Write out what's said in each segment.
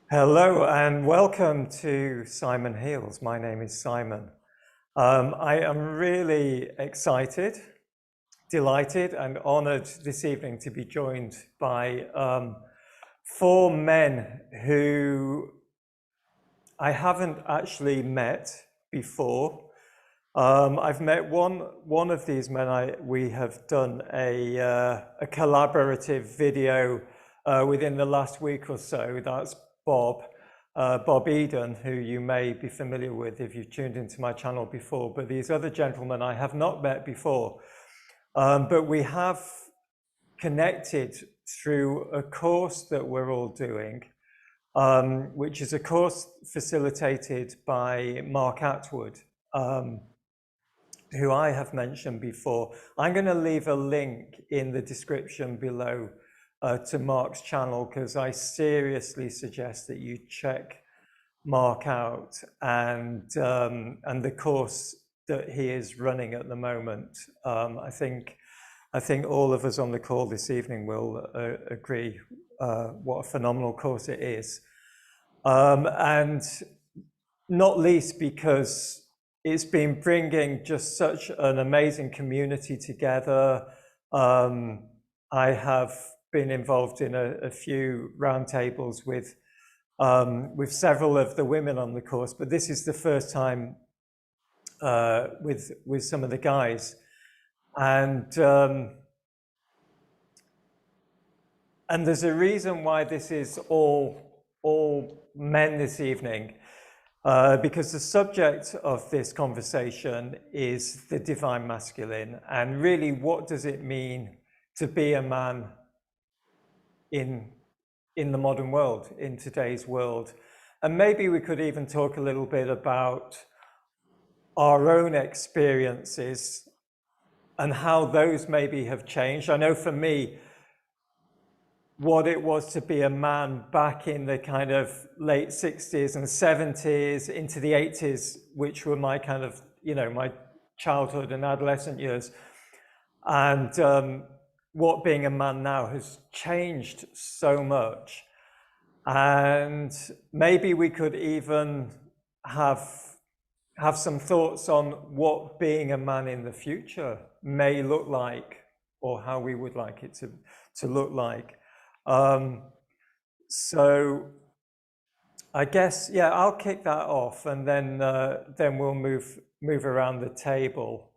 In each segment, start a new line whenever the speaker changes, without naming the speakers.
Hello and welcome to Simonheals. My name is Simon. I am really excited, delighted and honoured this evening to be joined by four men who I haven't actually met before. I've met one of these men. We have done a collaborative video within the last week or so. That's Bob Eden, who you may be familiar with if you've tuned into my channel before. But these other gentlemen I have not met before. But we have connected through a course that we're all doing, which is a course facilitated by Mark Attwood, who I have mentioned before. I'm going to leave a link in the description below to Mark's channel, because I seriously suggest that you check Mark out and the course that he is running at the moment. I think all of us on the call this evening will agree what a phenomenal course it is, and not least because it's been bringing just such an amazing community together. I have been involved in a few roundtables with several of the women on the course, but this is the first time with some of the guys, and there's a reason why this is all men this evening, because the subject of this conversation is the divine masculine, and really, what does it mean to be a man in the modern world, in today's world. And maybe we could even talk a little bit about our own experiences and how those maybe have changed. I know for me, what it was to be a man back in the kind of late 60s and 70s into the 80s, which were my kind of, my childhood and adolescent years. And what being a man now has changed so much. And maybe we could even have some thoughts on what being a man in the future may look like, or how we would like it to look like. So I guess, yeah, I'll kick that off, and then we'll move around the table.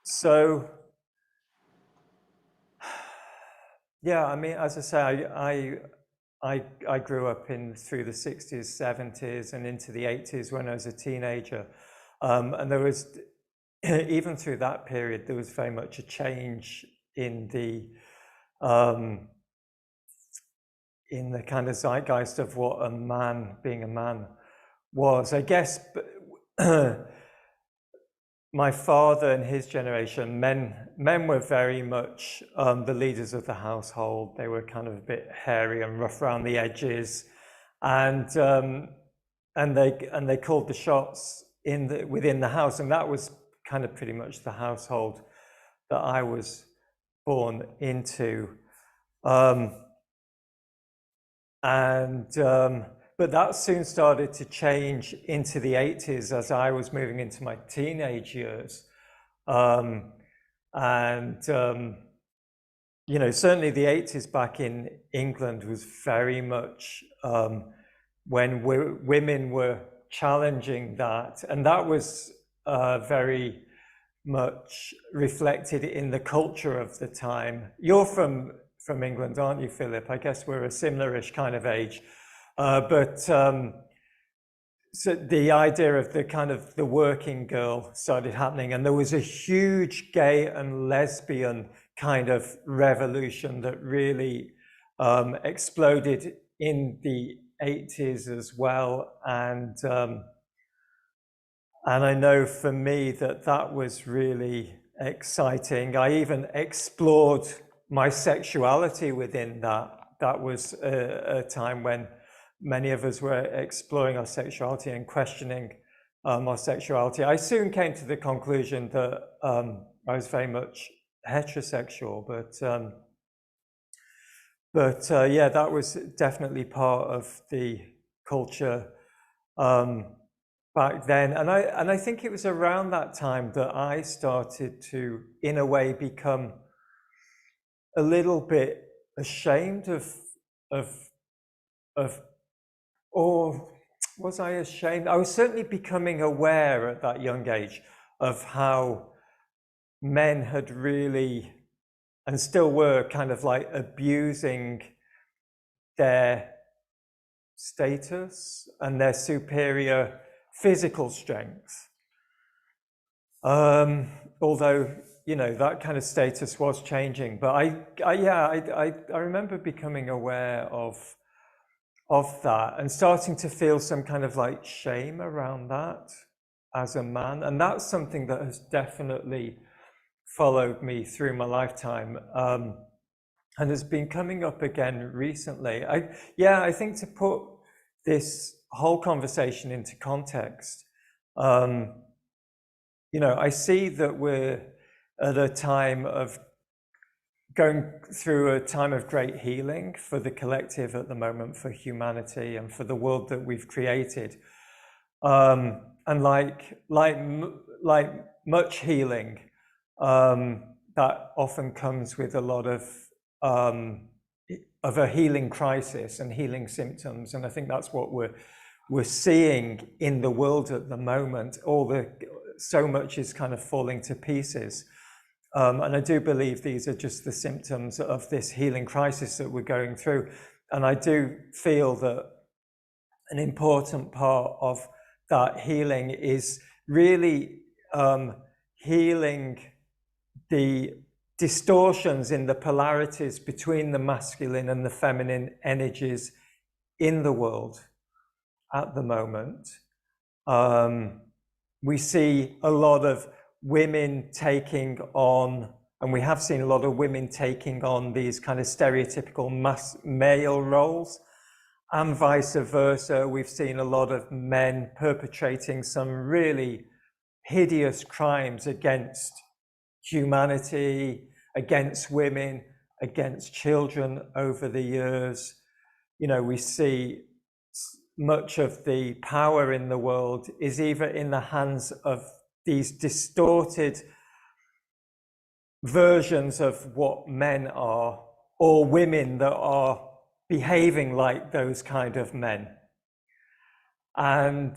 So yeah, I mean, as I say, I grew up through the 60s, 70s, and into the 80s when I was a teenager, and there was, even through that period, there was very much a change in the kind of zeitgeist of what being a man was. I guess my father and his generation, men were very much the leaders of the household. They were kind of a bit hairy and rough around the edges, and they called the shots within the house, and that was kind of pretty much the household that I was born into. But that soon started to change into the 80s as I was moving into my teenage years. Certainly the 80s back in England was very much when women were challenging that. And that was very much reflected in the culture of the time. You're from England, aren't you, Philip? I guess we're a similar-ish kind of age. So the idea of the working girl started happening, and there was a huge gay and lesbian kind of revolution that really exploded in the 80s as well. And I know for me that was really exciting. I even explored my sexuality within that. That was a time when many of us were exploring our sexuality and questioning our sexuality. I soon came to the conclusion that I was very much heterosexual, but But yeah, that was definitely part of the culture back then. And I think it was around that time that I started to, in a way, become a little bit ashamed or was I ashamed? I was certainly becoming aware at that young age of how men had really, and still were, kind of like abusing their status and their superior physical strength. Although, you know, that kind of status was changing, but I remember becoming aware of that and starting to feel some kind of like shame around that as a man. And that's something that has definitely followed me through my lifetime, and has been coming up again recently. I think to put this whole conversation into context, you know, I see that we're at a time of going through a time of great healing for the collective at the moment, for humanity and for the world that we've created. And like much healing, that often comes with a lot of a healing crisis and healing symptoms. And I think that's what we're seeing in the world at the moment. So much is kind of falling to pieces. And I do believe these are just the symptoms of this healing crisis that we're going through. And I do feel that an important part of that healing is really healing the distortions in the polarities between the masculine and the feminine energies in the world at the moment. We see a lot of women taking on, and we have seen a lot of women taking on these kind of stereotypical male roles, and vice versa. We've seen a lot of men perpetrating some really hideous crimes against humanity, against women, against children over the years. You know, we see much of the power in the world is either in the hands of these distorted versions of what men are, or women that are behaving like those kind of men. And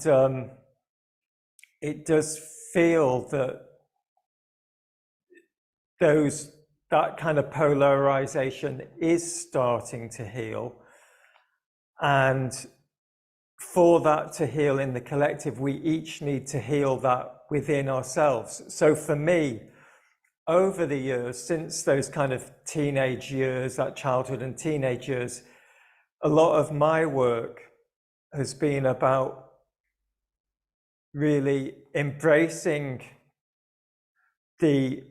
it does feel that that kind of polarization is starting to heal. And for that to heal in the collective, we each need to heal that within ourselves. So for me, over the years, since those kind of teenage years, that childhood and teenage years, a lot of my work has been about really embracing the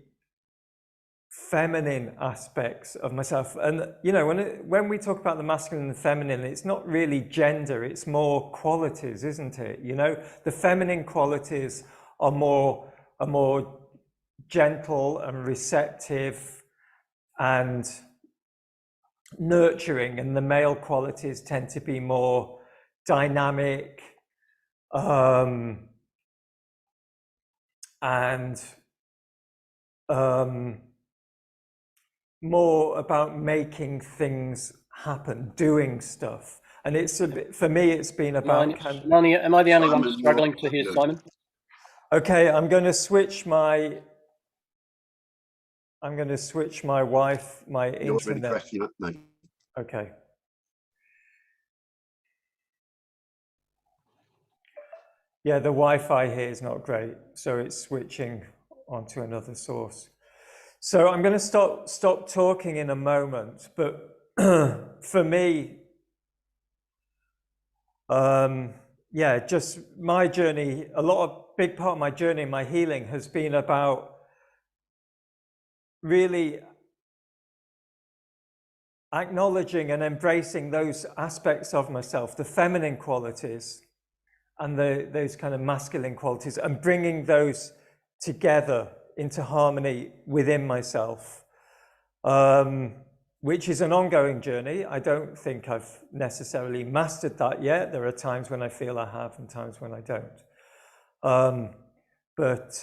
feminine aspects of myself. And you know, when we talk about the masculine and the feminine, it's not really gender, it's more qualities, isn't it? You know, the feminine qualities are more gentle and receptive and nurturing, and the male qualities tend to be more dynamic and more about making things happen, doing stuff. And it's a bit, for me, it's been about
Lonnie, am I the only one struggling to hear Simon?
Okay, I'm going to switch my wife, my internet.
You're really cracking up, mate.
Okay. Yeah, the Wi-Fi here is not great, so it's switching onto another source. So I'm going to stop talking in a moment, but for me, yeah, just my journey, big part of my journey, my healing has been about really acknowledging and embracing those aspects of myself, the feminine qualities and those kind of masculine qualities, and bringing those together into harmony within myself. which is an ongoing journey. I don't think I've necessarily mastered that yet. There are times when I feel I have and times when I don't. But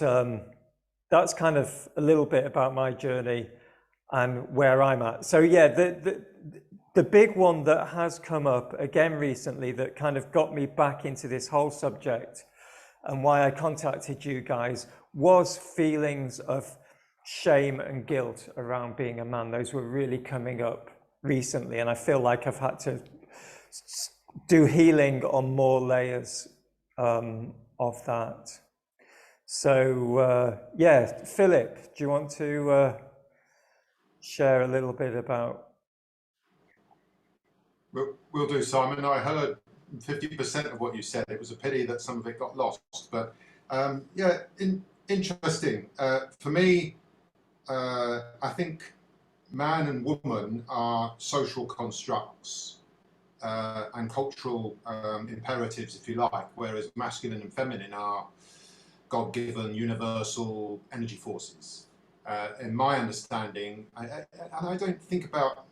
that's kind of a little bit about my journey and where I'm at. So yeah, the big one that has come up again recently that kind of got me back into this whole subject and why I contacted you guys was feelings of shame and guilt around being a man. Those were really coming up recently, and I feel like I've had to do healing on more layers of that. So yeah, Philip, do you want to share a little bit about?
We'll do, Simon. I heard 50% of what you said. It was a pity that some of it got lost, but yeah, interesting. For me, I think man and woman are social constructs and cultural imperatives, if you like, whereas masculine and feminine are God-given universal energy forces. In my understanding, I don't think about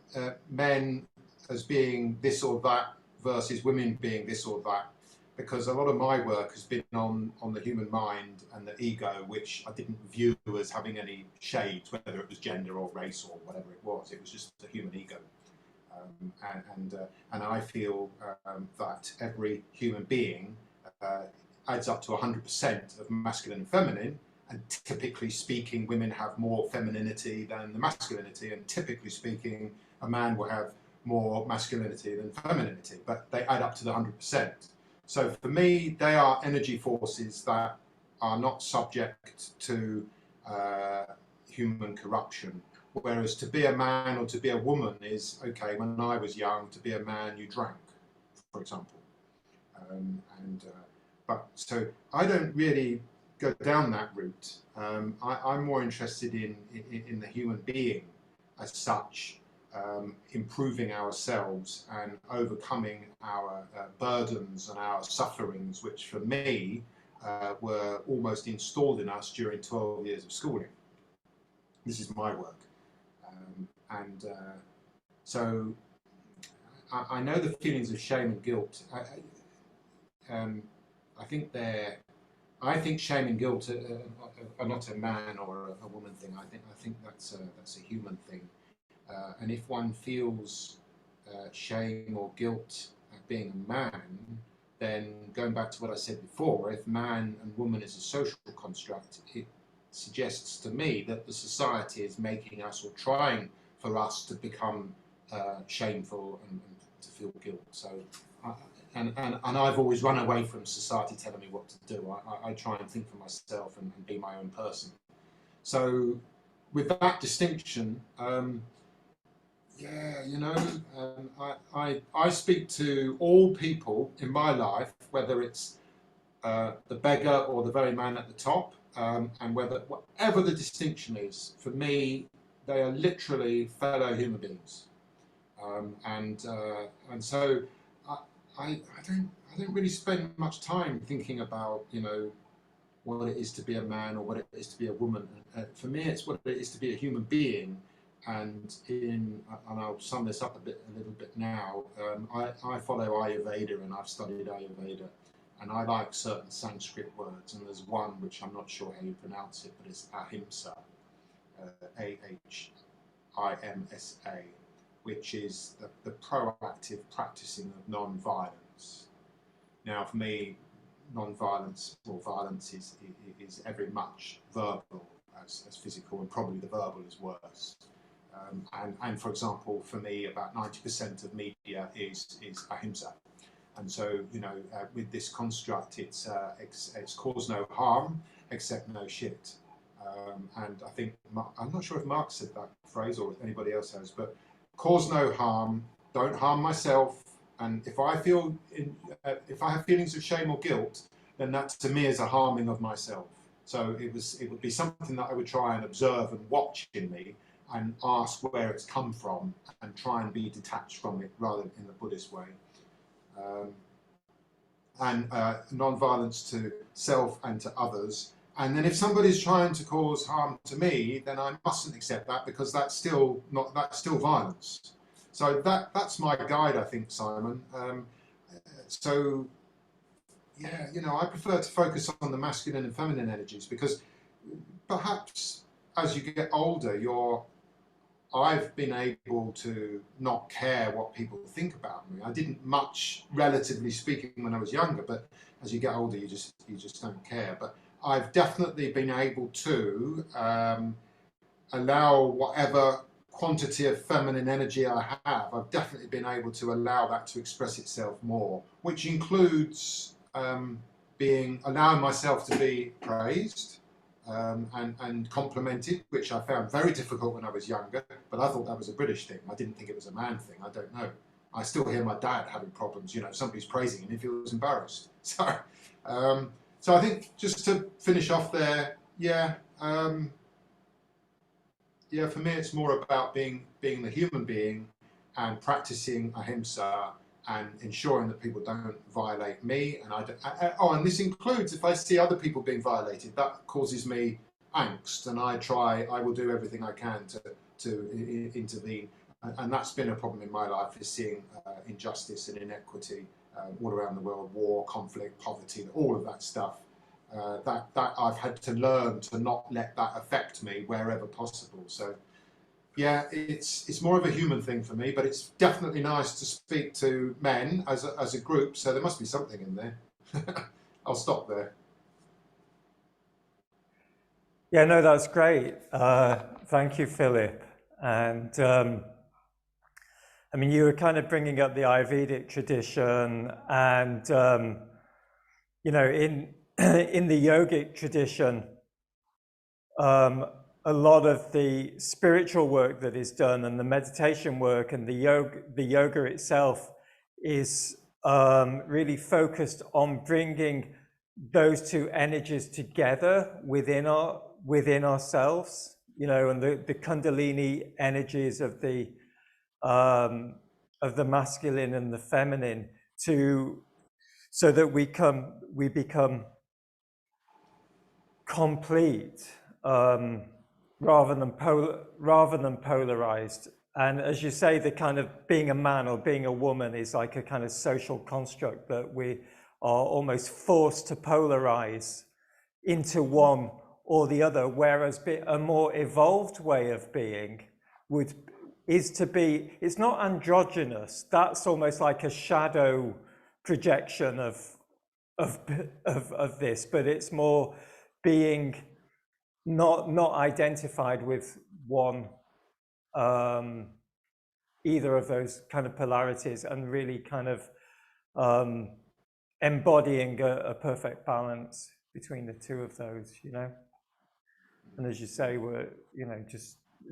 men as being this or that versus women being this or that, because a lot of my work has been on the human mind and the ego, which I didn't view as having any shades, whether it was gender or race or whatever it was. It was just the human ego. And I feel that every human being adds up to 100% of masculine and feminine, and typically speaking, women have more femininity than the masculinity, and typically speaking, a man will have more masculinity than femininity, but they add up to the 100%. So for me, they are energy forces that are not subject to human corruption. Whereas to be a man or to be a woman is, okay, when I was young, to be a man, you drank, for example. But so I don't really go down that route. I'm more interested in the human being as such, improving ourselves and overcoming our burdens and our sufferings, which for me were almost installed in us during 12 years of schooling. This is my work. So I know the feelings of shame and guilt. I think shame and guilt are not a man or a woman thing. I think that's a human thing. And if one feels shame or guilt at being a man, then going back to what I said before, if man and woman is a social construct, it suggests to me that the society is making us or trying for us to become shameful and to feel guilt. So, and I've always run away from society telling me what to do. I try and think for myself and be my own person. So, with that distinction, yeah, you know, I speak to all people in my life, whether it's the beggar or the very man at the top, and whatever the distinction is, for me, they are literally fellow human beings, and so I don't really spend much time thinking about, you know, what it is to be a man or what it is to be a woman. For me, it's what it is to be a human being. And I'll sum this up a little bit now. I follow Ayurveda, and I've studied Ayurveda, and I like certain Sanskrit words. And there's one which I'm not sure how you pronounce it, but it's ahimsa, A-H-I-M-S-A, which is the proactive practicing of non-violence. Now, for me, non-violence or violence is every much verbal as physical, and probably the verbal is worse. And for example, for me, about 90% of media is ahimsa, and so, you know, with this construct, it's cause no harm, accept no shit. And I think I'm not sure if Mark said that phrase or if anybody else has, but cause no harm, don't harm myself, and if I have feelings of shame or guilt, then that to me is a harming of myself. So it would be something that I would try and observe and watch in me, and ask where it's come from, and try and be detached from it rather than in the Buddhist way. And non-violence to self and to others, And then if somebody's trying to cause harm to me, then I mustn't accept that, because that's still violence. So that's my guide, I think, Simon. So yeah, you know, I prefer to focus on the masculine and feminine energies, because perhaps as you get older, I've been able to not care what people think about me. I didn't much, relatively speaking, when I was younger, but as you get older, you just don't care. But I've definitely been able to allow whatever quantity of feminine energy I have. I've definitely been able to allow that to express itself more, which includes allowing myself to be praised. And complimented, which I found very difficult when I was younger, but I thought that was a British thing. I didn't think it was a man thing. I don't know. I still hear my dad having problems. You know, somebody's praising him, he feels embarrassed. So I think, just to finish off there, for me it's more about being the human being and practicing ahimsa and ensuring that people don't violate me. And and this includes if I see other people being violated, that causes me angst, and I will do everything I can to intervene. And that's been a problem in my life, is seeing injustice and inequity all around the world, war, conflict, poverty, all of that stuff. That I've had to learn to not let that affect me wherever possible. So yeah, it's more of a human thing for me, but it's definitely nice to speak to men as a group, so there must be something in there. I'll stop there.
Yeah, no, that's great. Thank you, Philip. And I mean, you were kind of bringing up the Ayurvedic tradition, and you know, in the yogic tradition, a lot of the spiritual work that is done, and the meditation work, and the yoga itself is really focused on bringing those two energies together within ourselves, you know, and the Kundalini energies of the masculine and the feminine, so that we become complete, rather than polarized. And as you say, the kind of being a man or being a woman is like a kind of social construct that we are almost forced to polarize into one or the other, whereas a more evolved way of being is to be, it's not androgynous, that's almost like a shadow projection of this, but it's more being not identified with one, either of those kind of polarities, and really kind of embodying a perfect balance between the two of those, you know. And as you say,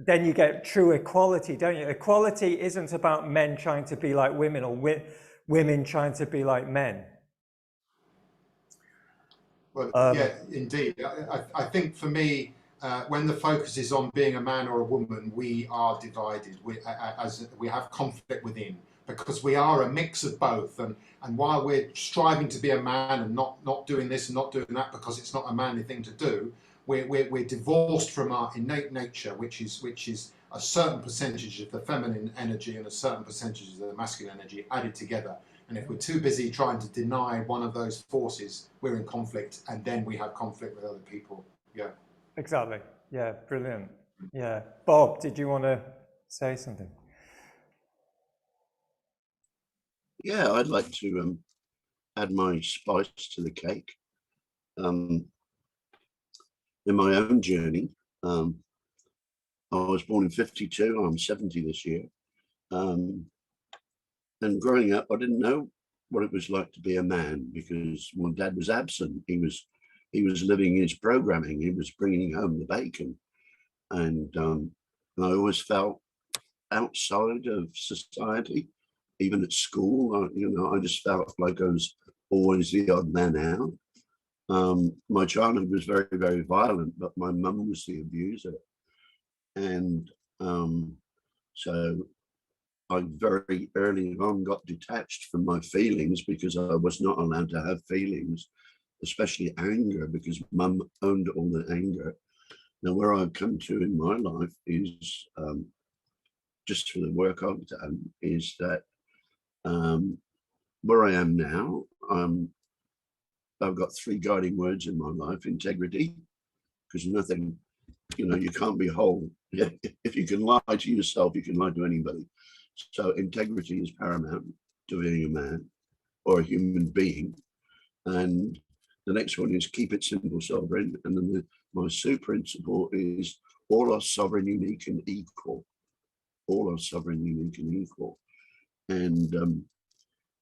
then you get true equality, don't you? Equality isn't about men trying to be like women, or women trying to be like men.
Well, yeah, indeed. I think for me, when the focus is on being a man or a woman, we are divided. We have conflict within, because we are a mix of both. And while we're striving to be a man and not doing this and not doing that because it's not a manly thing to do, we're divorced from our innate nature, which is a certain percentage of the feminine energy and a certain percentage of the masculine energy added together. And if we're too busy trying to deny one of those forces, we're in conflict, and then we have conflict with other people. Yeah.
Exactly. Yeah, brilliant. Yeah. Bob, did you want to say something?
Yeah, I'd like to add my spice to the cake. In my own journey, I was born in 52, I'm 70 this year. And growing up, I didn't know what it was like to be a man, because my dad was absent. He was living his programming. He was bringing home the bacon, and I always felt outside of society, even at school. I just felt like I was always the odd man out. My childhood was very, very violent, but my mum was the abuser, and so I very early on got detached from my feelings, because I was not allowed to have feelings especially anger, because mum owned all the anger. Now, where I've come to in my life is, just for the work I've done, is that where I am now, I've got 3 guiding words in my life: integrity, because nothing, you can't be whole. If you can lie to yourself, you can lie to anybody. So integrity is paramount to being a man or a human being. And the next one is keep it simple, sovereign. And then my super principle is all are sovereign, unique, and equal. All are sovereign, unique, and equal. And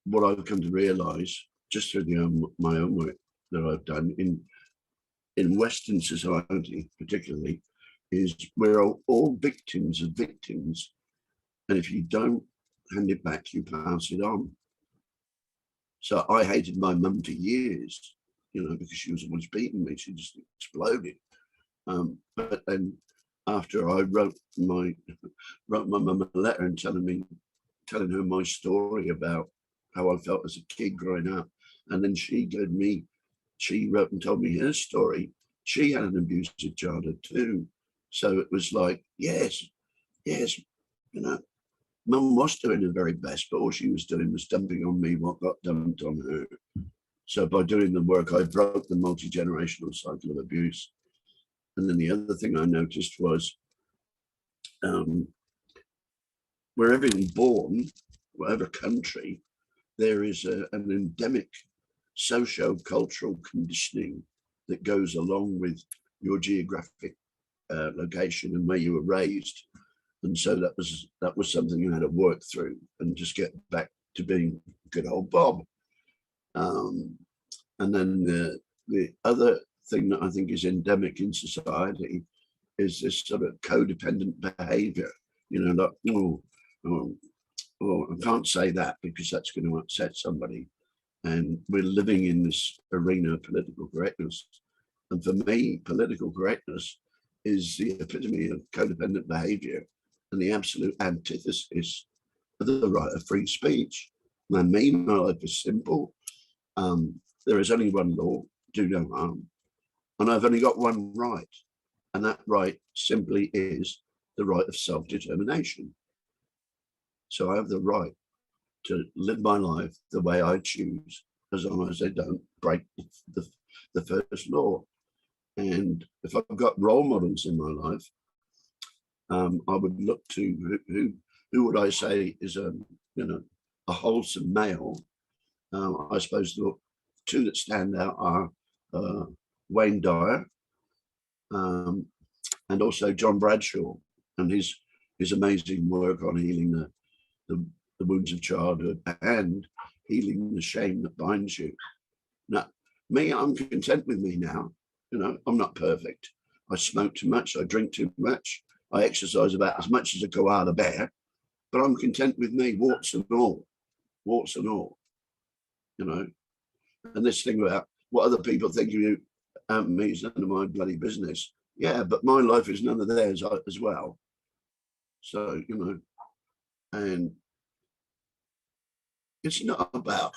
what I've come to realize, just through my own work that I've done in Western society, particularly, is we're all victims of victims. And if you don't hand it back, you pass it on. So I hated my mum for years, because she was always beating me. She just exploded. But then after I wrote my mum a letter and telling her my story about how I felt as a kid growing up, and then she wrote and told me her story. She had an abusive childhood too. So it was like, yes, mum was doing her very best, but all she was doing was dumping on me what got dumped on her. So by doing the work, I broke the multi-generational cycle of abuse. And then the other thing I noticed was, wherever you're born, whatever country, there is an endemic socio-cultural conditioning that goes along with your geographic location and where you were raised. And so that was something you had to work through and just get back to being good old Bob. And then the other thing that I think is endemic in society is this sort of codependent behavior, like, I can't say that because that's going to upset somebody. And we're living in this arena of political correctness. And for me, political correctness is the epitome of codependent behavior and the absolute antithesis of the right of free speech. My life is simple. There is only one law, do no harm. And I've only got one right. And that right simply is the right of self-determination. So I have the right to live my life the way I choose, as long as I don't break the first law. And if I've got role models in my life, I would look to who would I say is a wholesome male. I suppose the 2 that stand out are Wayne Dyer and also John Bradshaw, and his amazing work on healing the wounds of childhood and healing the shame that binds you. Now, me, I'm content with me now. I'm not perfect. I smoke too much. I drink too much. I exercise about as much as a koala bear, but I'm content with me, warts and all. And this thing about what other people think of you, me is none of my bloody business. Yeah, but my life is none of theirs as well. So, and it's not about,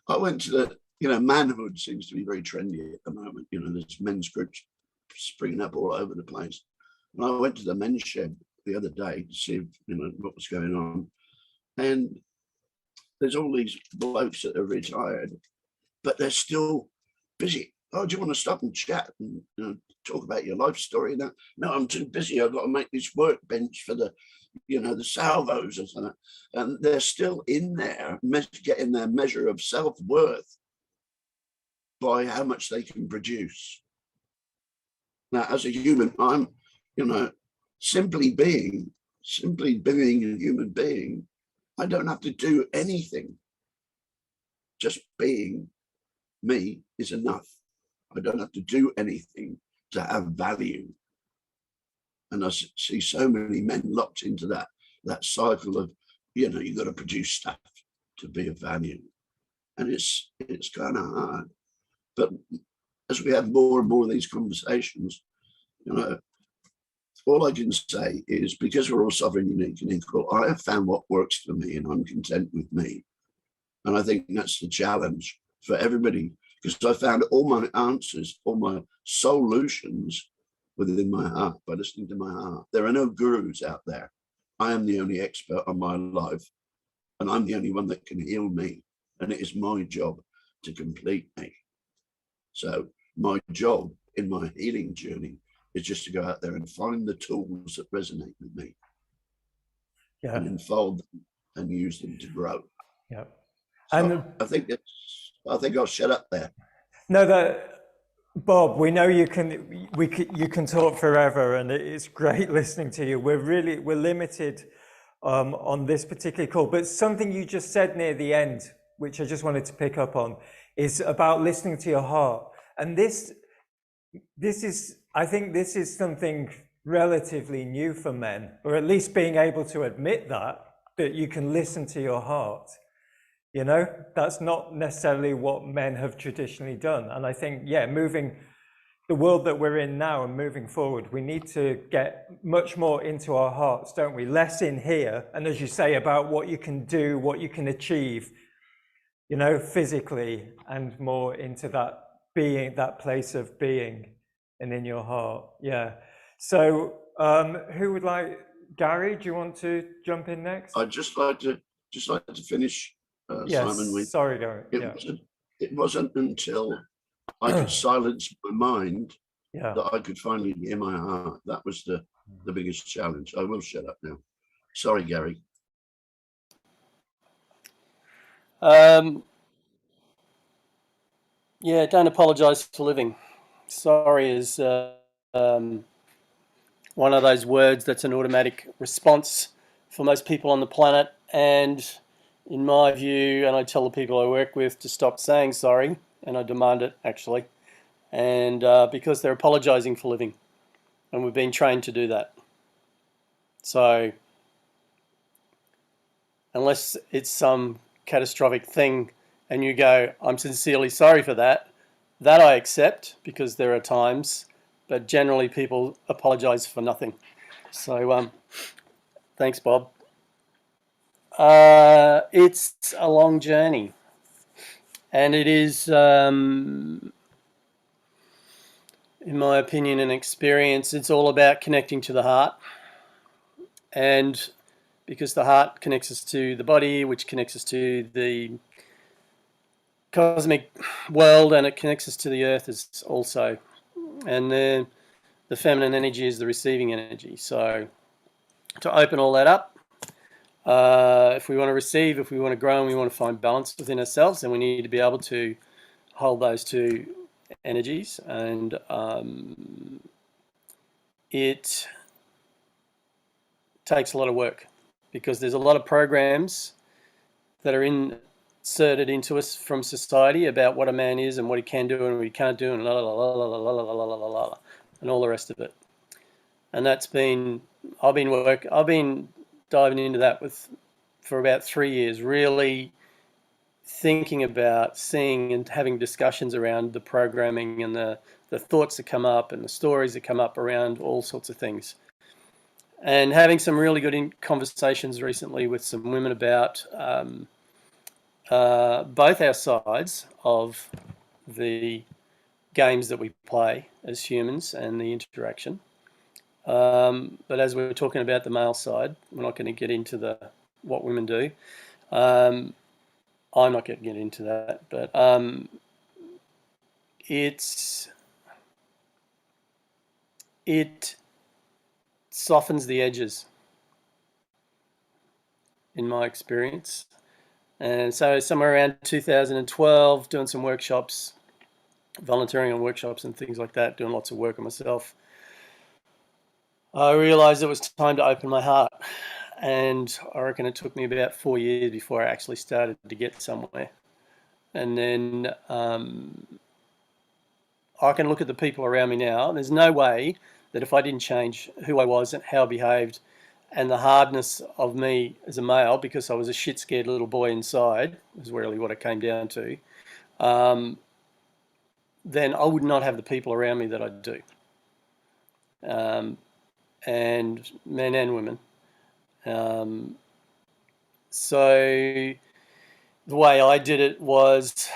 I went to the, manhood seems to be very trendy at the moment. There's men's groups springing up all over the place. And I went to the men's shed the other day to see, what was going on. And there's all these blokes that are retired, but they're still busy. Oh, do you want to stop and chat and talk about your life story? No, I'm too busy. I've got to make this workbench for the salvos or something. And they're still in there getting their measure of self-worth by how much they can produce. Now, as a human, I'm, simply being a human being, I don't have to do anything. Just being me is enough. I don't have to do anything to have value. And I see so many men locked into that cycle of, you've got to produce stuff to be of value. And it's kind of hard. But as we have more and more of these conversations, all I can say is, because we're all sovereign, unique, and equal, I have found what works for me, and I'm content with me. And I think that's the challenge for everybody, because I found all my answers, all my solutions within my heart by listening to my heart. There are no gurus out there. I am the only expert on my life, and I'm the only one that can heal me. And it is my job to complete me. So my job in my healing journey is just to go out there and find the tools that resonate with me, and unfold them and use them to grow.
Yeah.
So
And
I think I'll shut up there.
No, Bob, we know you can talk forever, and it's great listening to you. We're limited on this particular call, but something you just said near the end, which I just wanted to pick up on, is about listening to your heart. And I think this is something relatively new for men, or at least being able to admit that you can listen to your heart. You know, that's not necessarily what men have traditionally done. And I think, moving the world that we're in now and moving forward, we need to get much more into our hearts, don't we? Less in here. And as you say, about what you can do, what you can achieve, you know, physically, and more into that being, that place of being and in your heart. Yeah. So who would like, Garry, do you want to jump in next?
I'd just like to finish,
Yes,
Simon.
sorry, Garry.
It wasn't until I could silence my mind
that
I could finally hear my heart. That was the biggest challenge. I will shut up now. Sorry, Garry.
Don't apologise for living. Sorry is one of those words that's an automatic response for most people on the planet. And in my view, and I tell the people I work with to stop saying sorry, and I demand it actually, and because they're apologising for living, and we've been trained to do that. So unless it's some catastrophic thing and you go, I'm sincerely sorry for that, that I accept, because there are times, but generally people apologise for nothing. So thanks, Bob. It's a long journey, and it is, in my opinion and experience, it's all about connecting to the heart. And because the heart connects us to the body, which connects us to the cosmic world, and it connects us to the earth as also. And then the feminine energy is the receiving energy. So to open all that up, if we want to receive, if we want to grow, and we want to find balance within ourselves, then we need to be able to hold those two energies. And it takes a lot of work, because there's a lot of programs that are inserted into us from society about what a man is and what he can do and what he can't do, and la la la la la la la la la la, and all the rest of it. And that's been, I've been diving into that for about 3 years, really thinking about, seeing and having discussions around the programming and the thoughts that come up and the stories that come up around all sorts of things. And having some really good conversations recently with some women about both our sides of the games that we play as humans and the interaction. But as we're talking about the male side, we're not going to get into what women do. I'm not going to get into that, but it softens the edges, in my experience. And so somewhere around 2012, doing some workshops, volunteering on workshops and things like that, doing lots of work on myself, I realised it was time to open my heart. And I reckon it took me about 4 years before I actually started to get somewhere. And then I can look at the people around me now, and there's no way that if I didn't change who I was and how I behaved, and the hardness of me as a male, because I was a shit scared little boy inside, is really what it came down to, then I would not have the people around me that I do. And men and women. So the way I did it was,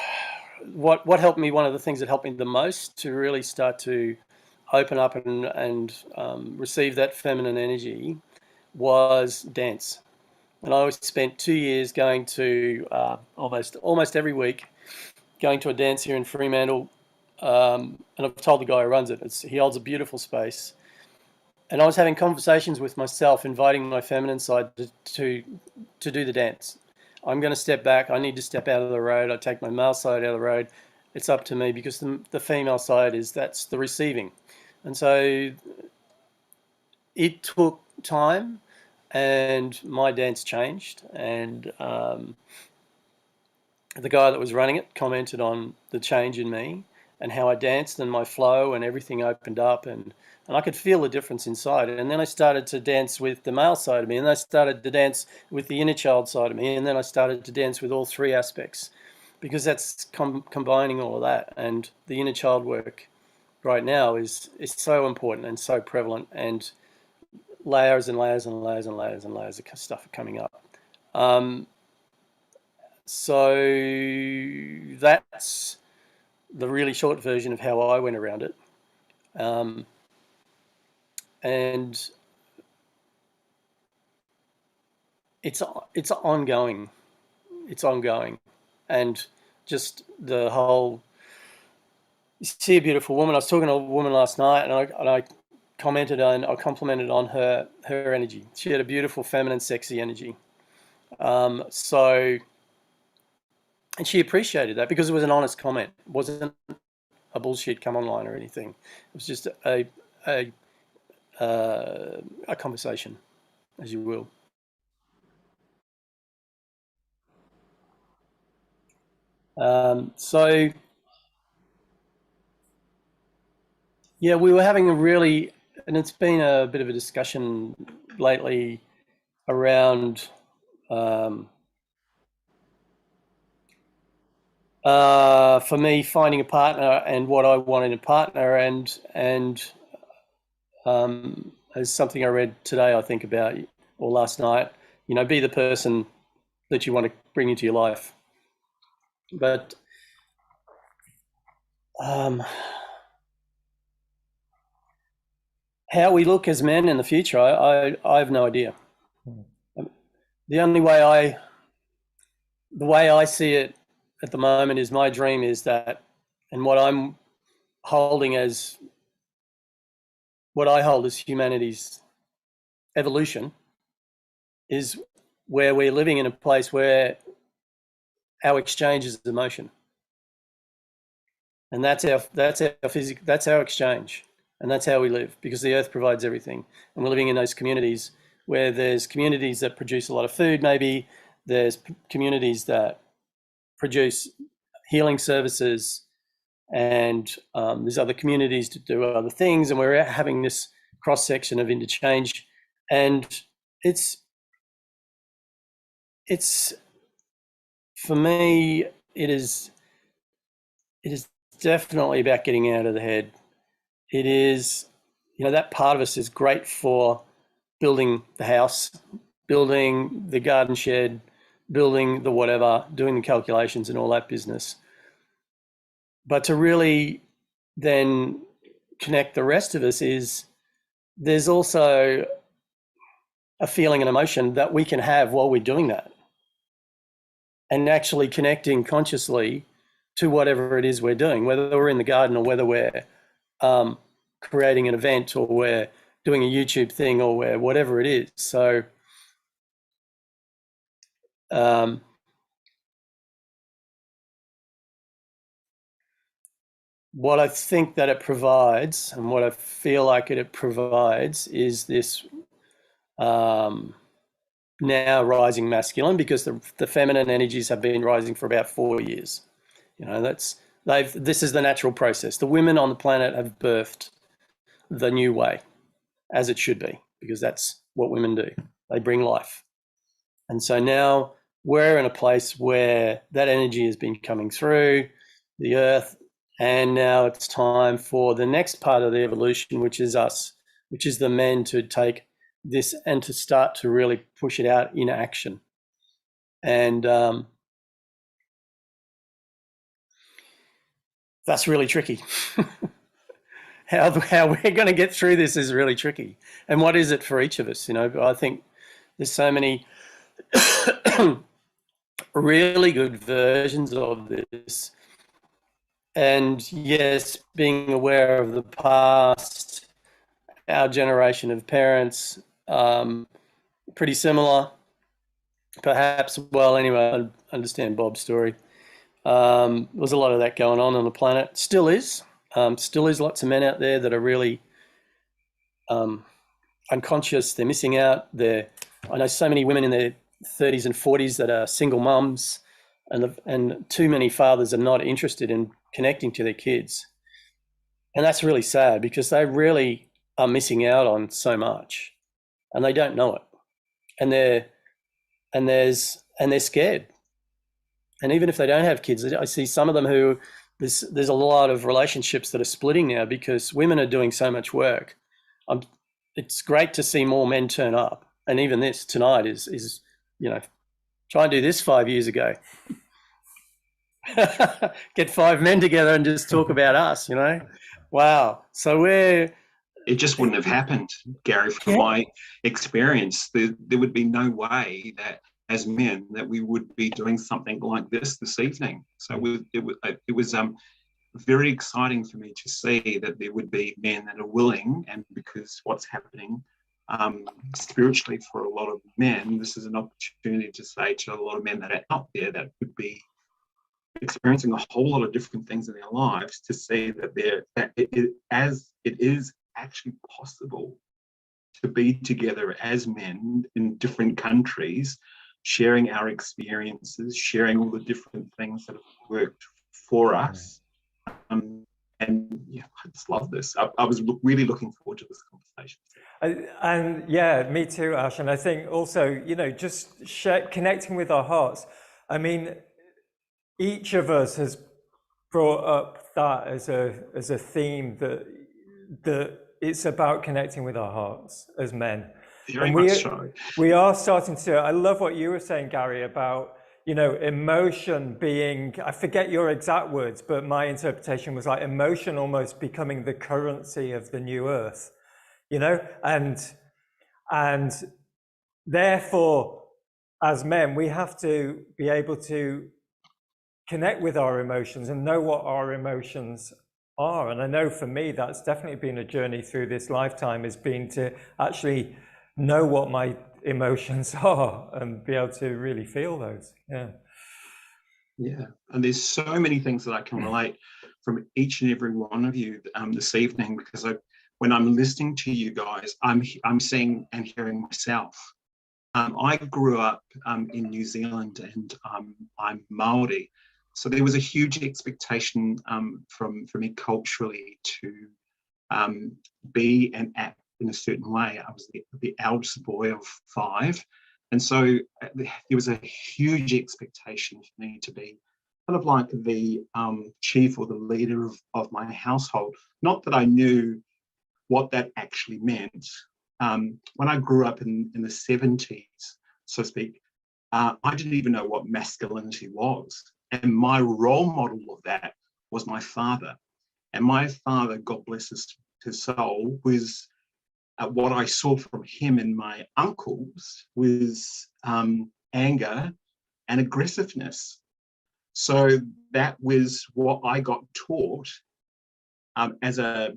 what helped me, one of the things that helped me the most to really start to open up and receive that feminine energy was dance. And I spent 2 years going to almost every week, going to a dance here in Fremantle. And I've told the guy who runs it, he holds a beautiful space. And I was having conversations with myself, inviting my feminine side to do the dance. I'm going to step back. I need to step out of the road. I take my male side out of the road. It's up to me, because the female side that's the receiving. And so it took time, and my dance changed. And the guy that was running it commented on the change in me and how I danced, and my flow and everything opened up, and I could feel the difference inside. And then I started to dance with the male side of me, and I started to dance with the inner child side of me, and then I started to dance with all three aspects, because that's combining all of that. And the inner child work right now is so important and so prevalent, and layers and layers and layers and layers and layers of stuff are coming up. So that's the really short version of how I went around it. And it's ongoing. It's ongoing. And just the whole, you see a beautiful woman. I was talking to a woman last night, and I commented on, I complimented on her energy. She had a beautiful, feminine, sexy energy. And she appreciated that, because it was an honest comment. It wasn't a bullshit come online or anything. It was just a conversation, as you will. So yeah, we were having and it's been a bit of a discussion lately around for me, finding a partner and what I want in a partner, and as something I read today, I think about, or last night, be the person that you want to bring into your life. But how we look as men in the future, I have no idea. The way I see it at the moment is, my dream is that, and what I hold as humanity's evolution, is where we're living in a place where our exchange is emotion, and that's our exchange, and that's how we live, because the earth provides everything, and we're living in those communities where there's communities that produce a lot of food, maybe there's communities that produce healing services, and there's other communities to do other things, and we're having this cross section of interchange, and it's for me, it is definitely about getting out of the head. It is, that part of us is great for building the house, building the garden shed, building the whatever, doing the calculations and all that business. But to really then connect the rest of us, there's also a feeling and emotion that we can have while we're doing that, and actually connecting consciously to whatever it is we're doing, whether we're in the garden or whether we're creating an event, or we're doing a YouTube thing, or we're whatever it is. So what I think that it provides, and what I feel like it provides, is this now rising masculine, because the feminine energies have been rising for about 4 years. This is the natural process. The women on the planet have birthed the new way, as it should be, because that's what women do. They bring life. And so now we're in a place where that energy has been coming through the earth, and now it's time for the next part of the evolution, which is us, which is the men, to take this and to start to really push it out in action. And that's really tricky. How we're going to get through this is really tricky. And what is it for each of us? You know, I think there's so many really good versions of this. And yes, being aware of the past, our generation of parents, pretty similar. Perhaps, well, anyway, I understand Bob's story. There's a lot of that going on the planet. Still is lots of men out there that are really unconscious. They're missing out. I know so many women in their 30s and 40s that are single mums, and too many fathers are not interested in connecting to their kids. And that's really sad, because they really are missing out on so much, and they don't know it. And they're scared. And even if they don't have kids, I see some of them who there's a lot of relationships that are splitting now because women are doing so much work. It's great to see more men turn up. And even this tonight is try and do this 5 years ago. Get 5 men together and just talk about us, Wow. So it
just wouldn't have happened, Garry, from my experience. There would be no way that as men that we would be doing something like this evening. So it was very exciting for me to see that there would be men that are willing, and because what's happening spiritually for a lot of men, this is an opportunity to say to a lot of men that are out there that would be experiencing a whole lot of different things in their lives, to see that it is actually possible to be together as men in different countries, sharing our experiences, sharing all the different things that have worked for us. And yeah, I just love this. I was really looking forward to this conversation.
And yeah, me too, Ash. And I think also, just connecting with our hearts. I mean, each of us has brought up that as a theme that it's about connecting with our hearts as men.
Very much so.
We are starting to. I love what you were saying, Garry, about emotion being. I forget your exact words, but my interpretation was like emotion almost becoming the currency of the new earth. And therefore, as men, we have to be able to connect with our emotions and know what our emotions are. And I know for me, that's definitely been a journey through this lifetime, has been to actually know what my emotions are and be able to really feel those.
Yeah, and there's so many things that I can relate from each and every one of you this evening, because when I'm listening to you guys, I'm seeing and hearing myself. I grew up in New Zealand, and I'm Māori, so there was a huge expectation from me culturally to be and act in a certain way. I was the eldest boy of 5, and so there was a huge expectation for me to be kind of like the chief or the leader of my household. Not that I knew what that actually meant. When I grew up in the 70s, so to speak, I didn't even know what masculinity was. And my role model of that was my father. And my father, God bless his soul, was what I saw from him and my uncles was anger and aggressiveness. So that was what I got taught as a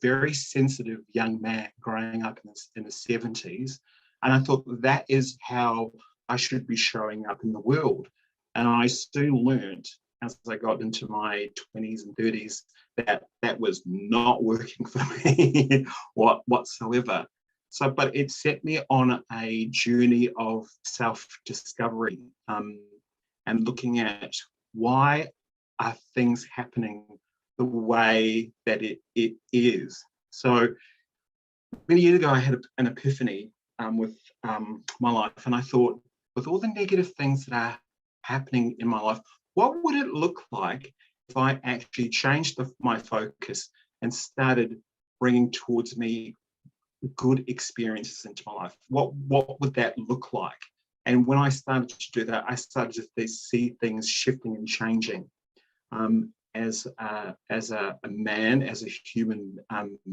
very sensitive young man growing up in the 70s. And I thought that is how I should be showing up in the world. And I soon learned as I got into my 20s and 30s that was not working for me whatsoever. So, but it set me on a journey of self-discovery and looking at why are things happening the way that it is. So many years ago, I had an epiphany with my life, and I thought, with all the negative things that are happening in my life, what would it look like if I actually changed my focus and started bringing towards me good experiences into my life? What would that look like? And when I started to do that, I started to see things shifting and changing. as a man, as a human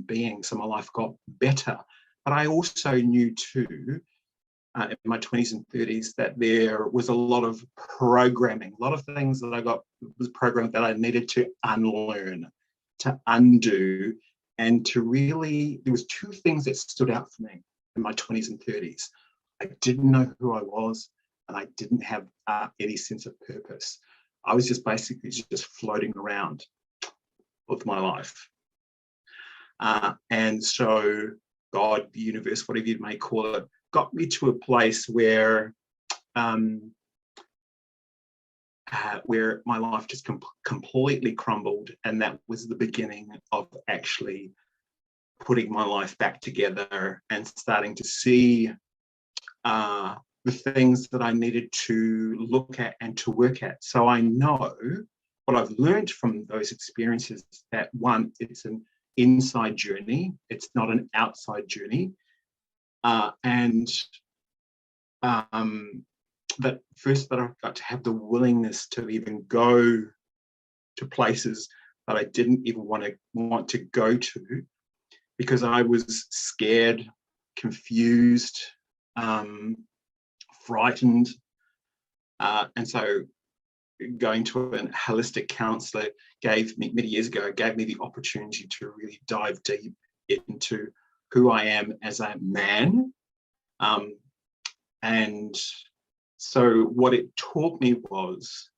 being. So my life got better. But I also knew too, in my 20s and 30s, that there was a lot of programming, a lot of things that I got was programmed that I needed to unlearn, to undo, and to really, there was two things that stood out for me in my 20s and 30s. I didn't know who I was, and I didn't have any sense of purpose. I was just basically just floating around with my life. And so God, the universe, whatever you may call it, got me to a place where my life just completely crumbled. And that was the beginning of actually putting my life back together and starting to see the things that I needed to look at and to work at. So I know what I've learned from those experiences, that one, it's an inside journey, it's not an outside journey. That first, that I've got to have the willingness to even go to places that I didn't even want to go to, because I was scared, confused, frightened. And so going to a holistic counsellor many years ago, gave me the opportunity to really dive deep into who I am as a man. And so what it taught me was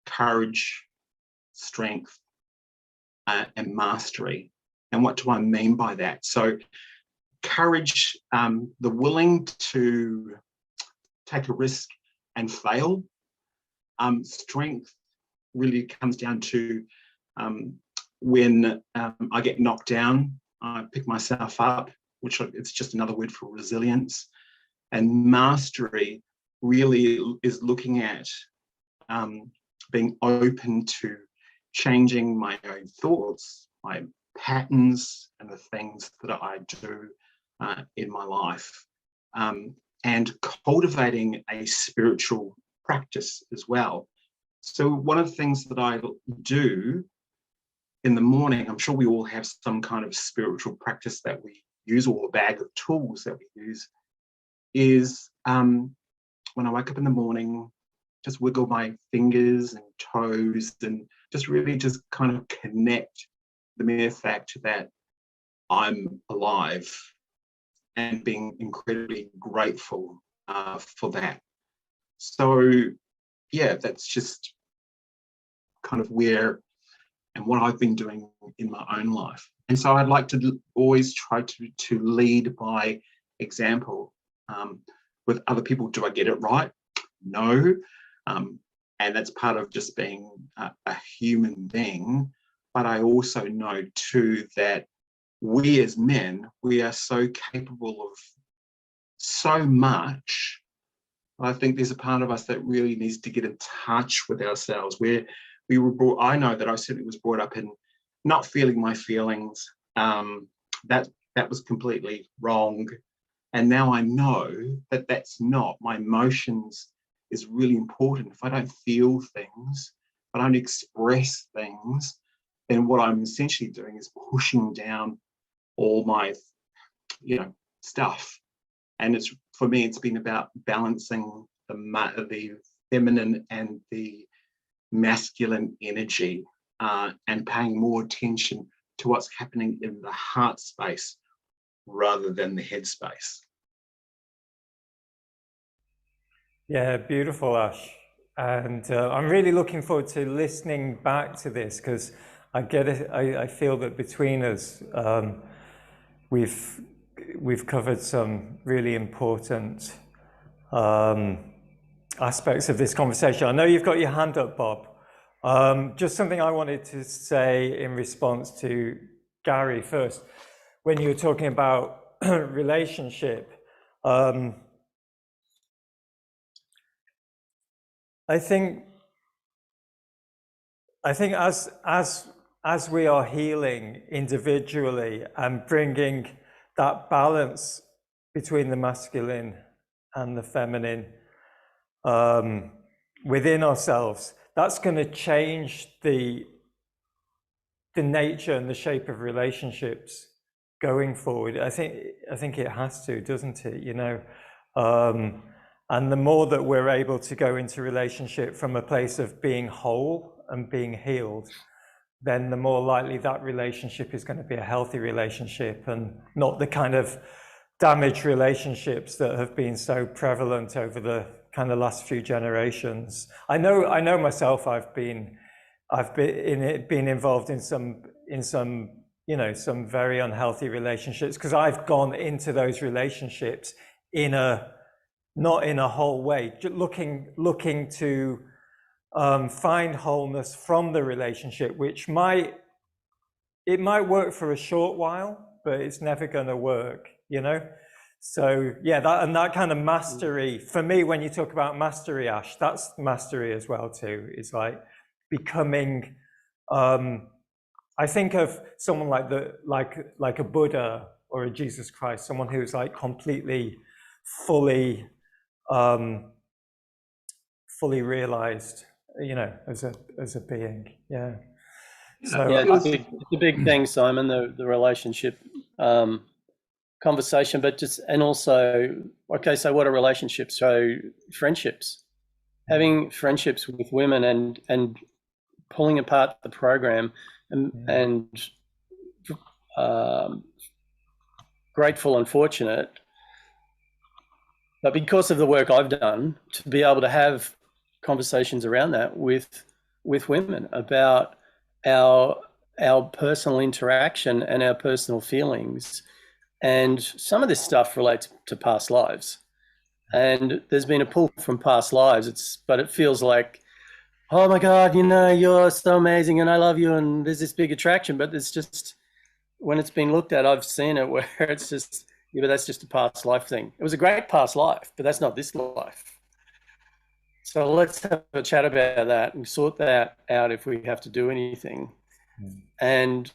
courage, strength, and mastery. And what do I mean by that? So courage, the willing to take a risk and fail. Strength really comes down to when I get knocked down, I pick myself up, which it's just another word for resilience. And mastery really is looking at being open to changing my own thoughts, my patterns, and the things that I do in my life, and cultivating a spiritual practice as well. So one of the things that I do in the morning, I'm sure we all have some kind of spiritual practice that we use, or a bag of tools that we use, is when I wake up in the morning, just wiggle my fingers and toes and just really just kind of connect the mere fact that I'm alive, and being incredibly grateful for that. So yeah, that's just kind of where and what I've been doing in my own life. And so I'd like to always try to lead by example. With other people, do I get it right? No. And that's part of just being a human being. But I also know too that we as men, we are so capable of so much. I think there's a part of us that really needs to get in touch with ourselves, where we were brought, I know that I certainly was brought up in not feeling my feelings. That was completely wrong. And now I know that that's not, my emotions is really important. If I don't feel things, if I don't express things, then what I'm essentially doing is pushing down all my, stuff. And it's, for me, it's been about balancing the feminine and the masculine energy, and paying more attention to what's happening in the heart space rather than the head space.
Yeah, beautiful, Ash. And I'm really looking forward to listening back to this, because I get it. I feel that between us, we've covered some really important aspects of this conversation. I know you've got your hand up, Bob. Just something I wanted to say in response to Garry first, when you were talking about relationship. I think as we are healing individually and bringing that balance between the masculine and the feminine within ourselves, that's going to change the the nature and the shape of relationships going forward. I think it has to, doesn't it? You know, and the more that we're able to go into relationship from a place of being whole and being healed, then the more likely that relationship is going to be a healthy relationship, and not the kind of damaged relationships that have been so prevalent over the kind of last few generations. I know myself. I've been involved in some you know, some very unhealthy relationships, because I've gone into those relationships not in a whole way, looking to find wholeness from the relationship, which might work for a short while, but it's never going to work, you know. So yeah, that kind of mastery, for me, when you talk about mastery, Ash, that's mastery as well too. It's like becoming, I think of someone like a Buddha or a Jesus Christ, someone who's like completely, fully realized, you know, as a being. Yeah. So
yeah, it's a big thing, Simon, the relationship conversation, but and also, okay, so what are relationships? So friendships, having friendships with women, and pulling apart the program, and grateful and fortunate, but because of the work I've done, to be able to have conversations around that with women about our personal interaction and our personal feelings. And some of this stuff relates to past lives, and there's been a pull from past lives. But it feels like, oh my God, you know, you're so amazing and I love you, and there's this big attraction. But it's just, when it's been looked at, I've seen it where it's just, yeah, but that's just a past life thing. It was a great past life, but that's not this life. So let's have a chat about that and sort that out if we have to do anything. And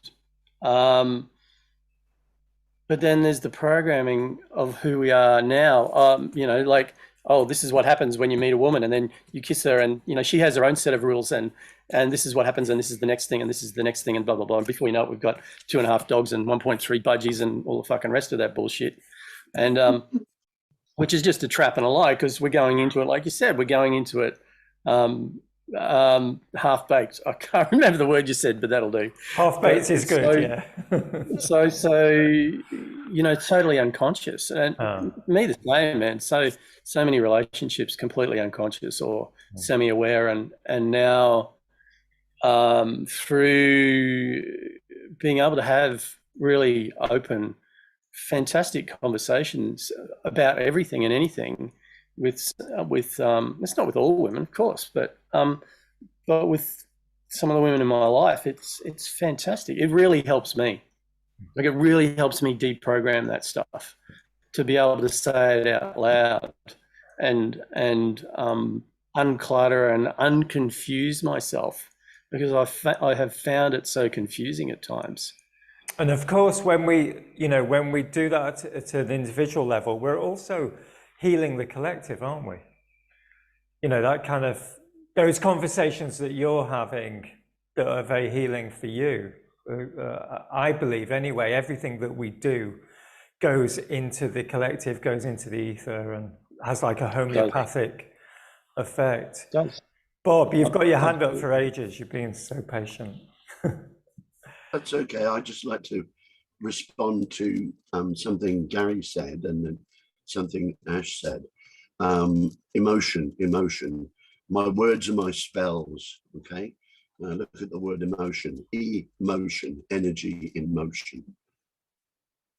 but then there's the programming of who we are now. You know, like, oh, this is what happens when you meet a woman, and then you kiss her, and you know, she has her own set of rules, and this is what happens, and this is the next thing, and this is the next thing, and blah blah blah. And before you know it, we've got 2.5 dogs and 1.3 budgies and all the fucking rest of that bullshit. And which is just a trap and a lie, because we're going into it, like you said, we're going into it half-baked. I can't remember the word you said, but that'll do.
Half-baked is good, yeah.
so you know, totally unconscious. And me the same, man. So many relationships completely unconscious or semi-aware, and now through being able to have really open, fantastic conversations about everything and anything with it's not with all women, of course, but with some of the women in my life, it's fantastic. It really helps me. Like, it really helps me deprogram that stuff, to be able to say it out loud and unclutter and unconfuse myself, because I have found it so confusing at times.
And of course, when we do that at an individual level, we're also healing the collective, aren't we? You know, that kind of, those conversations that you're having that are very healing for you, I believe anyway, everything that we do goes into the collective, goes into the ether, and has like a homeopathic effect.
It does.
Bob, you've got your hand up for ages. You've been so patient.
That's okay. I'd just like to respond to something Garry said, and then something Ash said. Emotion. My words are my spells, okay? Look at the word emotion. Emotion, energy in motion.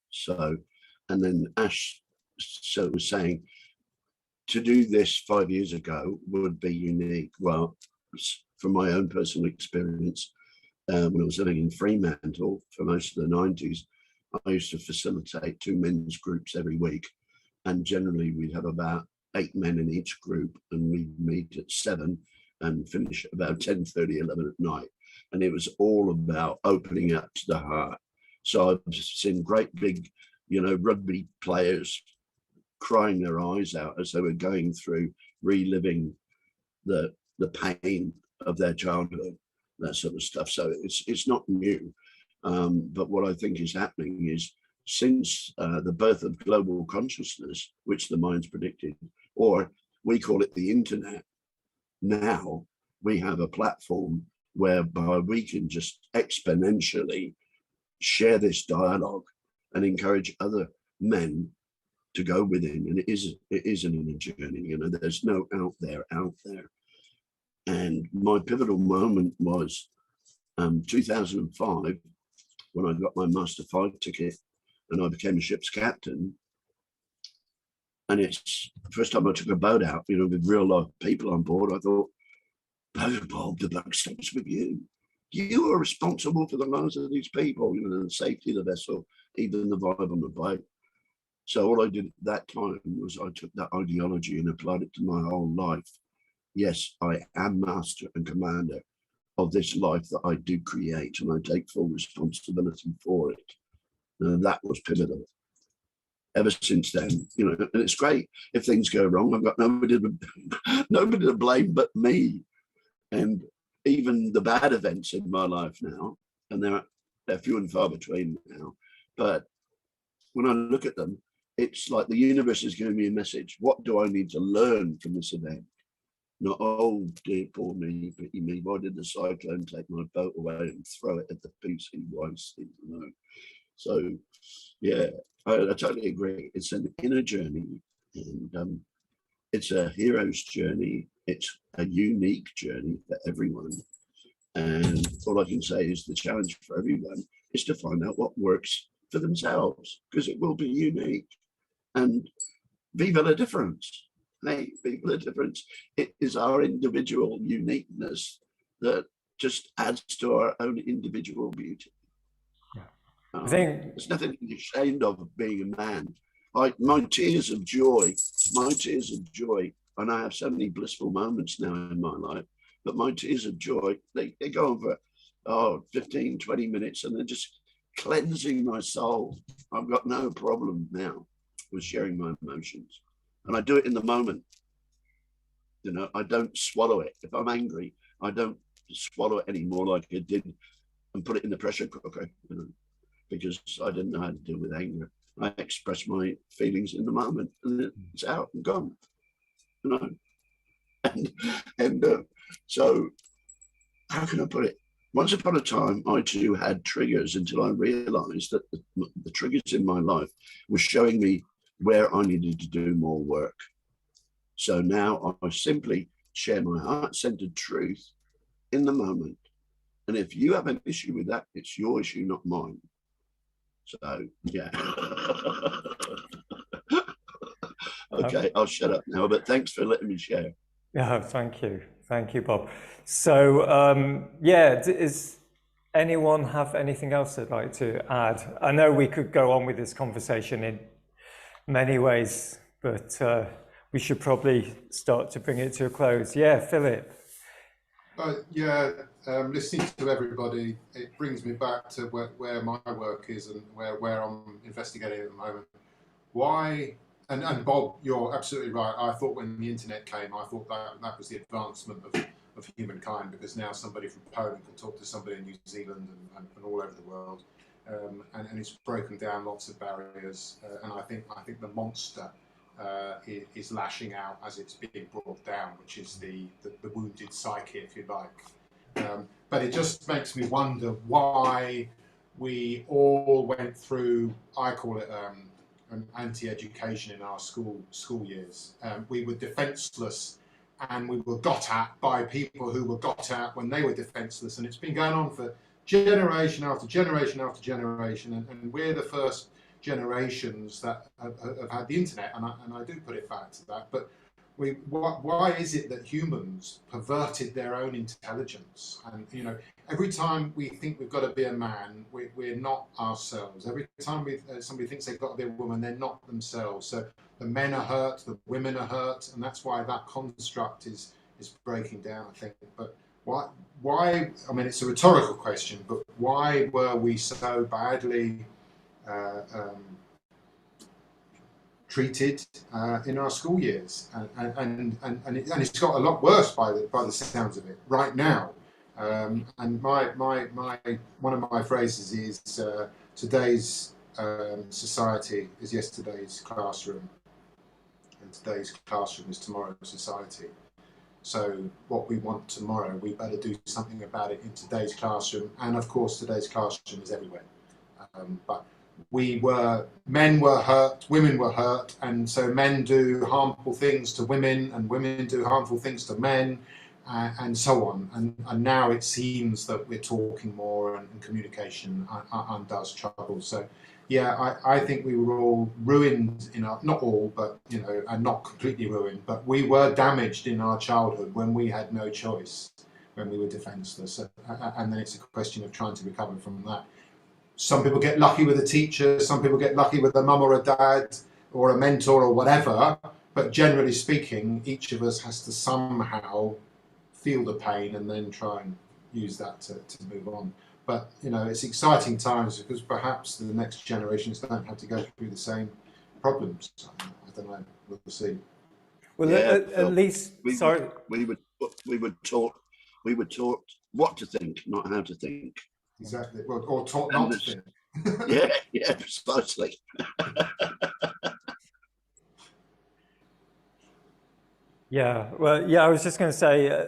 So, and then Ash was saying, to do this 5 years ago would be unique. Well, from my own personal experience, when I was living in Fremantle for most of the 90s, I used to facilitate 2 men's groups every week. And generally we'd have about 8 men in each group, and we'd meet at 7 and finish at about 10:30, 11 at night. And it was all about opening up to the heart. So I've seen great big, you know, rugby players crying their eyes out as they were going through reliving the pain of their childhood, that sort of stuff. So it's not new. But what I think is happening is, since the birth of global consciousness, which the mind's predicted, or we call it the internet, now we have a platform whereby we can just exponentially share this dialogue and encourage other men to go within. And it is an inner journey, you know, there's no out there. And my pivotal moment was 2005, when I got my Master 5 ticket and I became a ship's captain. And it's the first time I took a boat out, you know, with real life people on board. I thought, Bob, the buck stops with you. You are responsible for the lives of these people, you know, the safety of the vessel, even the vibe on the boat. So all I did at that time was I took that ideology and applied it to my whole life. Yes, I am master and commander of this life that I do create, and I take full responsibility for it. And that was pivotal. Ever since then, you know, and it's great if things go wrong. I've got nobody to blame but me. And even the bad events in my life now, and they're few and far between now, but when I look at them, it's like the universe is giving me a message. What do I need to learn from this event? Not, oh dear, poor me, pity me. Why did the cyclone take my boat away and throw it at the PCYC? You know? So, yeah, I totally agree. It's an inner journey, and it's a hero's journey. It's a unique journey for everyone. And all I can say is the challenge for everyone is to find out what works for themselves, because it will be unique. And vive la difference. Hey, vive la difference. It is our individual uniqueness that just adds to our own individual beauty.
I think
there's nothing to be ashamed of being a man. My tears of joy, and I have so many blissful moments now in my life, but my tears of joy, they go on for 15, 20 minutes, and they're just cleansing my soul. I've got no problem now with sharing my emotions, and I do it in the moment. You know, I don't swallow it. If I'm angry, I don't swallow it anymore like I did and put it in the pressure cooker, you know, because I didn't know how to deal with anger. I express my feelings in the moment, and it's out and gone, you know. And so, how can I put it? Once upon a time, I too had triggers, until I realized that the triggers in my life were showing me where I needed to do more work. So now I simply share my heart-centered truth in the moment. And if you have an issue with that, it's your issue, not mine. So, yeah. Okay, I'll shut up now, but thanks for letting me share.
Yeah, thank you. Thank you, Bob. So, yeah, does anyone have anything else they'd like to add? I know we could go on with this conversation in many ways, but we should probably start to bring it to a close. Yeah, Philip.
Yeah, listening to everybody, it brings me back to where my work is and where I'm investigating at the moment. Why? And Bob, you're absolutely right. I thought when the internet came, I thought that was the advancement of humankind, because now somebody from Poland can talk to somebody in New Zealand and all over the world, and it's broken down lots of barriers. And I think the monster is lashing out as it's being brought down, which is the wounded psyche, if you like. But it just makes me wonder why we all went through, I call it an anti-education in our school years. We were defenceless, and we were got at by people who were got at when they were defenceless, and it's been going on for generation after generation after generation, and we're the first generations that have had the internet, and I do put it back to that. But why is it that humans perverted their own intelligence? And you know, every time we think we've got to be a man, we're not ourselves. Every time somebody thinks they've got to be a woman, they're not themselves. So the men are hurt, the women are hurt, and that's why that construct is breaking down, I think. But why? I mean, it's a rhetorical question, but why were we so badly treated in our school years, and it's got a lot worse by the sounds of it right now. And one of my phrases is today's society is yesterday's classroom, and today's classroom is tomorrow's society. So what we want tomorrow, we better do something about it in today's classroom, and of course today's classroom is everywhere. But men were hurt, women were hurt, and so men do harmful things to women, and women do harmful things to men, and so on. And now it seems that we're talking more, and communication undoes trouble. So, yeah, I think we were all ruined in our, not all, but and not completely ruined, but we were damaged in our childhood when we had no choice, when we were defenceless, and then it's a question of trying to recover from that. Some people get lucky with a teacher, some people get lucky with a mum or a dad or a mentor or whatever, but generally speaking, each of us has to somehow feel the pain and then try and use that to move on. But it's exciting times because perhaps the next generations don't have to go through the same problems. I don't know, we'll see.
Well,
Yeah,
at least, sorry.
We were taught what to think, not how to think.
Exactly. Well, or taught not to think.
Yeah, precisely.
Yeah, well, yeah, I was just going to say,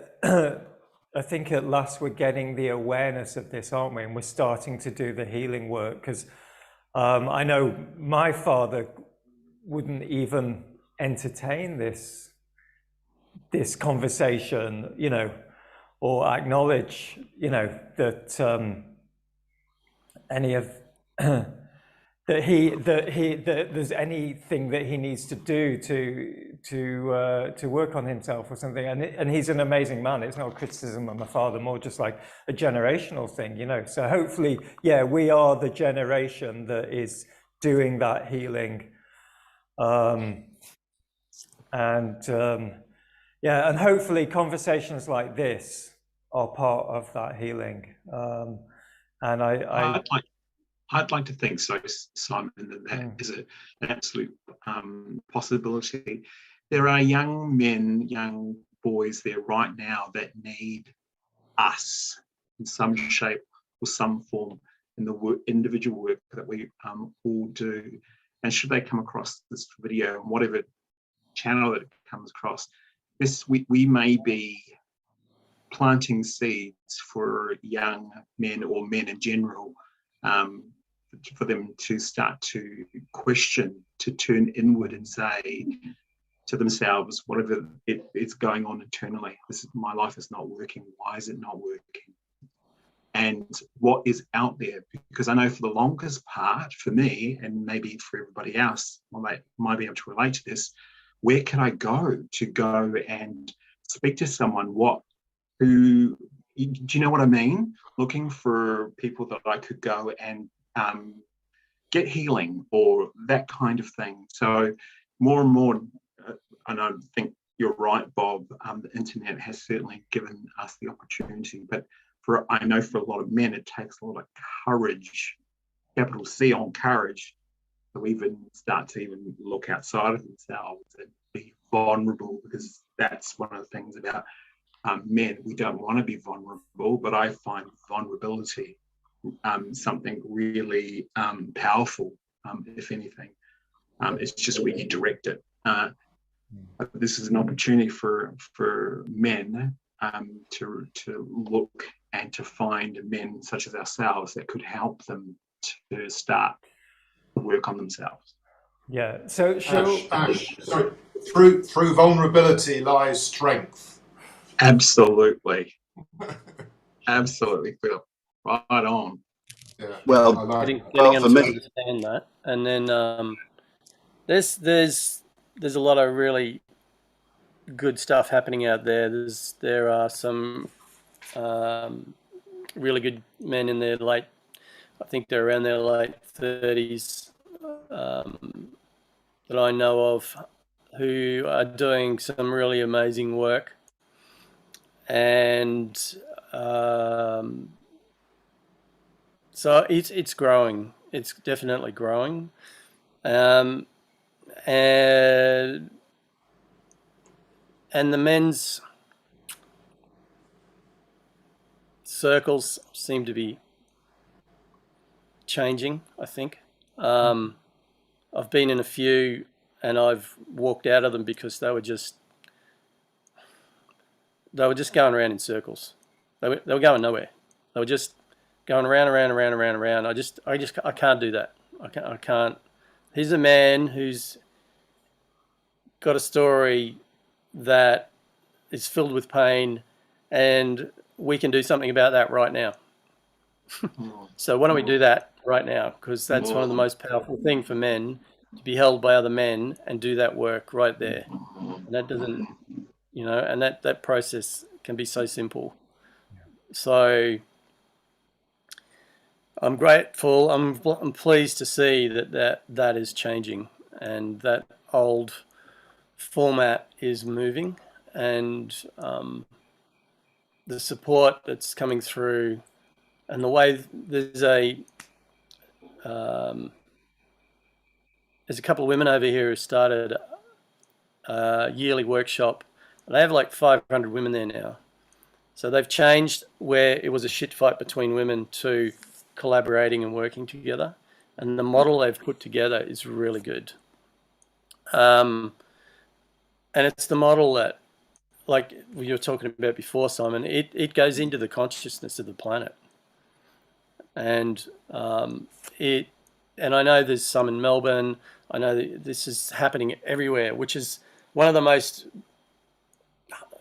I think at last we're getting the awareness of this, aren't we? And we're starting to do the healing work, because I know my father wouldn't even entertain this conversation, or acknowledge, that any of that there's anything that he needs to do to work on himself or something. And he's an amazing man. It's not a criticism of my father, more just like a generational thing, So hopefully, yeah, we are the generation that is doing that healing. Yeah, and hopefully conversations like this are part of that healing. And
I'd like to think so, Simon, that is an absolute possibility. There are young men, young boys there right now that need us in some shape or some form in the individual work that we all do. And should they come across this video, whatever channel that it comes across, we may be planting seeds for young men or men in general, for them to start to question, to turn inward and say to themselves, whatever it's going on internally, my life is not working. Why is it not working? And what is out there? Because I know for the longest part, for me, and maybe for everybody else, they might be able to relate to this, where can I go and speak to someone? Do you know what I mean? Looking for people that I could go and get healing or that kind of thing. So more and more, and I think you're right, Bob, the internet has certainly given us the opportunity, but I know for a lot of men, it takes a lot of courage, capital C on courage, to even start to even look outside of themselves and be vulnerable, because that's one of the things about men. We don't want to be vulnerable, but I find vulnerability something really powerful, if anything. It's just where you direct it. This is an opportunity for men to look and to find men such as ourselves that could help them to start to work on themselves.
Yeah. So
Ash, sorry. Through vulnerability lies strength.
Absolutely. Absolutely, Phil. Right on.
Yeah.
Well,
Getting
well,
them
for
to
me,
understand that, and then there's a lot of really good stuff happening out there. There are some really good men in their late, I think they're around their late 30s, that I know of, who are doing some really amazing work, and so it's growing. It's definitely growing, and the men's. circles seem to be changing, I think. I've been in a few and I've walked out of them because they were just going around in circles. They were going nowhere. They were just going around. I can't do that. I can't. Here's a man who's got a story that is filled with pain, and we can do something about that right now. So why don't we do that right now? Because that's one of the most powerful things for men, to be held by other men and do that work right there. And that doesn't, and that process can be so simple. So I'm grateful. I'm pleased to see that is changing, and that old format is moving, and the support that's coming through, and the way there's a couple of women over here who started a yearly workshop. They have like 500 women there now. So they've changed where it was a shit fight between women to collaborating and working together. And the model they've put together is really good. And it's the model that, like you were talking about before, Simon, it goes into the consciousness of the planet. And and I know there's some in Melbourne. I know that this is happening everywhere, which is one of the most,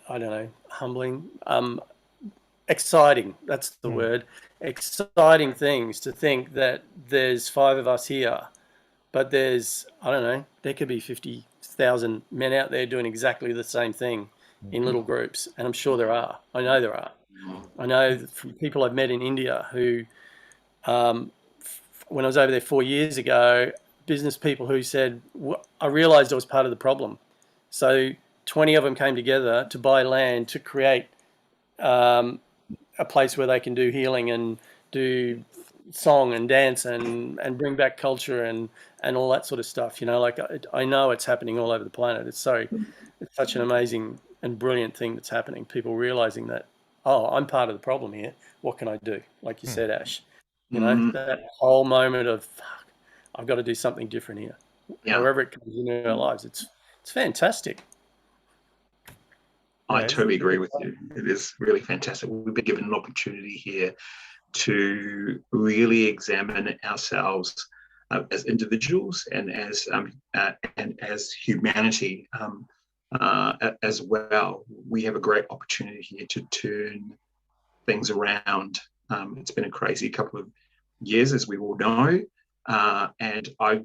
I don't know, humbling, exciting, that's the word, exciting things to think that there's 5 of us here, but there's, I don't know, there could be 50,000 men out there doing exactly the same thing in little groups. And I'm sure there are. I know there are. I know from people I've met in India who, when I was over there 4 years ago, business people who said, I realized I was part of the problem. So 20 of them came together to buy land to create a place where they can do healing and do song and dance and bring back culture and all that sort of stuff. Like I know it's happening all over the planet. It's such an amazing and brilliant thing that's happening. People realizing that, oh, I'm part of the problem here. What can I do? Like you said, Ash, that whole moment of, fuck, I've got to do something different here. Yeah. However it comes into our lives, it's fantastic.
I totally agree with you. It is really fantastic. We've been given an opportunity here to really examine ourselves as individuals and as humanity as well. We have a great opportunity here to turn things around. It's been a crazy couple of years, as we all know, and I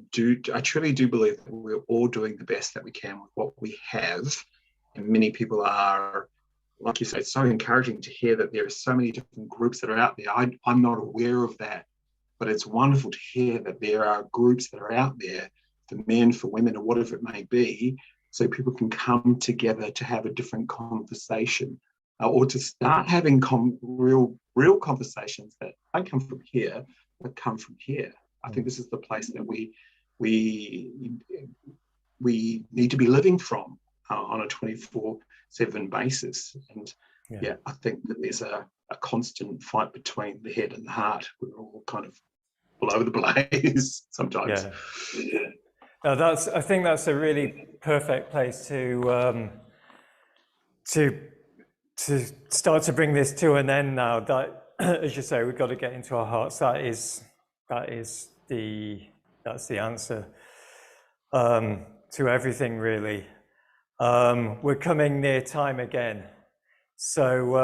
truly do believe that we're all doing the best that we can with what we have. And many people are, like you say, it's so encouraging to hear that there are so many different groups that are out there. I'm not aware of that, but it's wonderful to hear that there are groups that are out there for men, for women, or whatever it may be, so people can come together to have a different conversation or to start having real conversations that don't come from here, but come from here. I think this is the place that we need to be living from. On a 24/7 basis. And I think that there's a constant fight between the head and the heart. We're all kind of all over the place sometimes.
Yeah. No, I think that's a really perfect place to start to bring this to an end now. That, as you say, we've got to get into our hearts. That's the answer to everything, really. We're coming near time again. So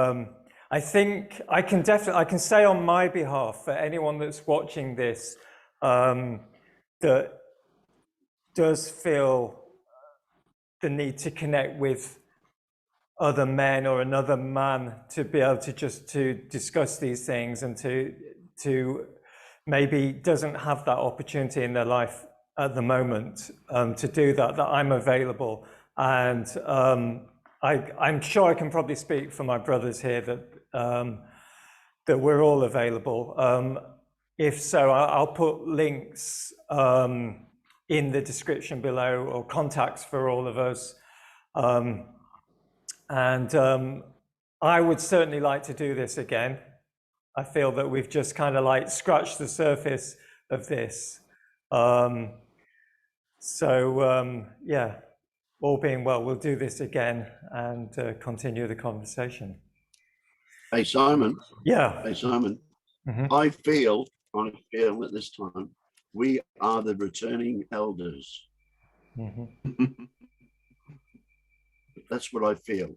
I think I can say on my behalf, for anyone that's watching this, that does feel the need to connect with other men or another man to be able to discuss these things, and to maybe doesn't have that opportunity in their life at the moment to do that I'm available. And I'm sure I can probably speak for my brothers here that we're all available. If so, I'll put links in the description below, or contacts for all of us. And I would certainly like to do this again. I feel that we've just kind of like scratched the surface of this. Yeah, all being well, we'll do this again and continue the conversation.
Hey, Simon.
Yeah.
Hey, Simon. I feel at this time, we are the returning elders. That's what I feel.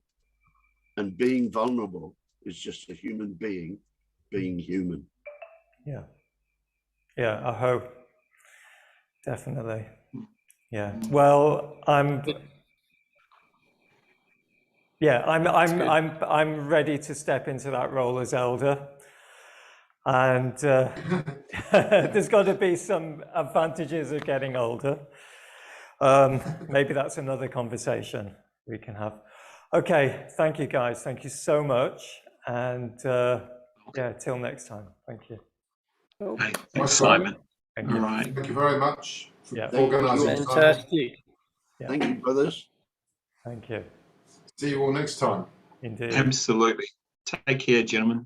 And being vulnerable is just a human being being human.
Yeah. Yeah, I hope. Definitely. Yeah. Well, I'm ready to step into that role as elder. And there's got to be some advantages of getting older. Maybe that's another conversation we can have. Okay, thank you guys. Thank you so much. And yeah, till next time. Thank you.
Hey, thanks, Simon.
Thank you.
All right.
Thank you very much for
Yeah.
organising.
Fantastic.
Yeah.
Thank you, brothers.
Thank you.
See you all next time.
Indeed.
Absolutely. Take care, gentlemen.